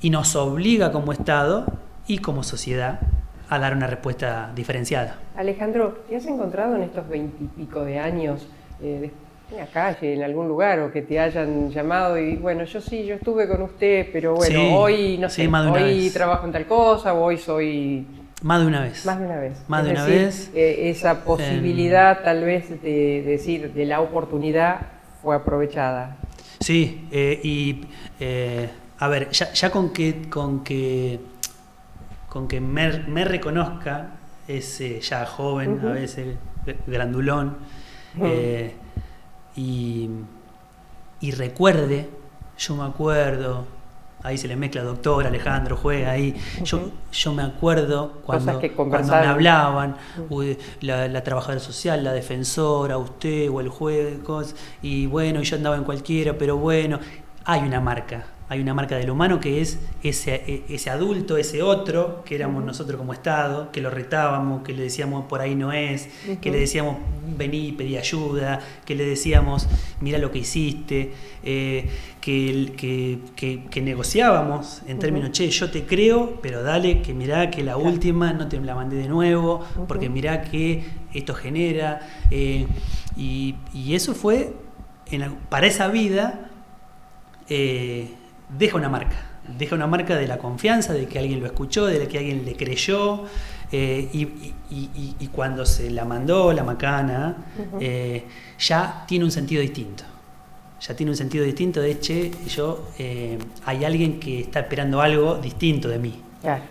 y nos obliga como Estado y como sociedad a dar una respuesta diferenciada. Alejandro, ¿te has encontrado en estos 20 y pico de años en la calle, en algún lugar, o que te hayan llamado y bueno, yo estuve con usted, pero bueno, hoy no sé, hoy trabajo en tal cosa, o hoy soy... Más de una vez. Más de una vez. Más de una vez. Esa posibilidad tal vez de decir, de la oportunidad fue aprovechada. Sí, a ver, ya con que me reconozca ese ya joven, a veces grandulón, y recuerde, yo me acuerdo, ahí se le mezcla doctor, Alejandro, juega ahí, yo me acuerdo cuando me hablaban, la trabajadora social, la defensora, usted o el juez, y bueno, yo andaba en cualquiera, pero bueno, hay una marca del humano que es ese adulto, ese otro que éramos nosotros como Estado, que lo retábamos, que le decíamos por ahí no es, que le decíamos vení, pedí ayuda, que le decíamos mira lo que hiciste, que negociábamos en términos, che, yo te creo, pero dale, que mirá que la última no te la mandé de nuevo, porque mirá que esto genera, y eso fue, para esa vida, deja una marca de la confianza, de que alguien lo escuchó, de que alguien le creyó, y cuando se la mandó la macana, ya tiene un sentido distinto. De che, hay alguien que está esperando algo distinto de mí. Claro.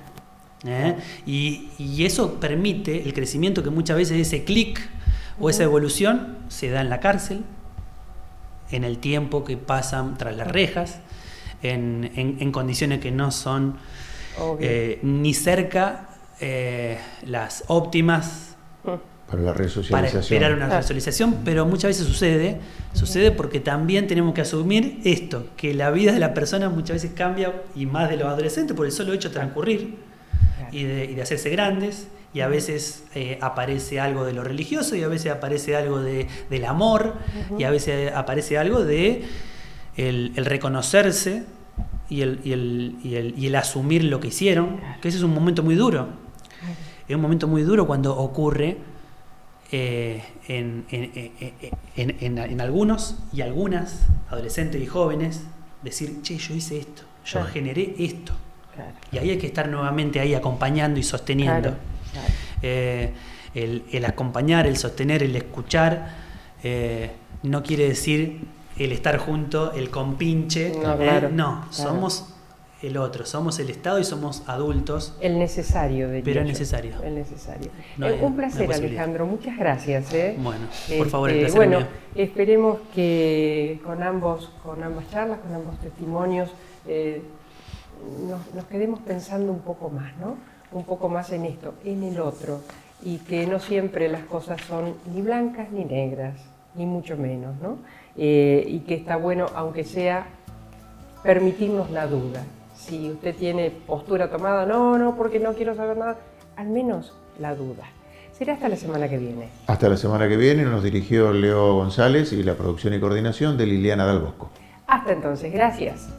Y eso permite el crecimiento, que muchas veces ese clic o esa evolución se da en la cárcel, en el tiempo que pasan tras las rejas, en condiciones que no son ni cerca las óptimas para la resocialización. Para esperar una resocialización, pero muchas veces sucede porque también tenemos que asumir esto, que la vida de la persona muchas veces cambia, y más de los adolescentes, por el solo hecho de transcurrir y de hacerse grandes. Y a veces aparece algo de lo religioso, y a veces aparece algo del amor, y a veces aparece algo de el reconocerse y el asumir lo que hicieron, que ese es un momento muy duro. es un momento muy duro cuando ocurre en algunos y algunas adolescentes y jóvenes decir, che, yo hice esto, yo generé esto. Claro. Y ahí hay que estar nuevamente ahí acompañando y sosteniendo. Claro. El acompañar, el sostener, el escuchar, no quiere decir el estar junto, el compinche. No, claro. No, somos el otro, somos el Estado y somos adultos. El necesario, de pero es yo. necesario. El necesario. No hay- un placer, no hay posibilidad. Alejandro. Muchas gracias. Bueno, por favor, el placer bueno, mío. esperemos que con ambas charlas, con ambos testimonios, nos quedemos pensando un poco más, ¿no? Un poco más en esto, en el otro, y que no siempre las cosas son ni blancas ni negras, ni mucho menos, ¿no? Y que está bueno, aunque sea, permitirnos la duda. Si usted tiene postura tomada, no, porque no quiero saber nada, al menos la duda. Será hasta la semana que viene. Hasta la semana que viene nos dirigió Leo González y la producción y coordinación de Liliana Dal Bosco. Hasta entonces, gracias.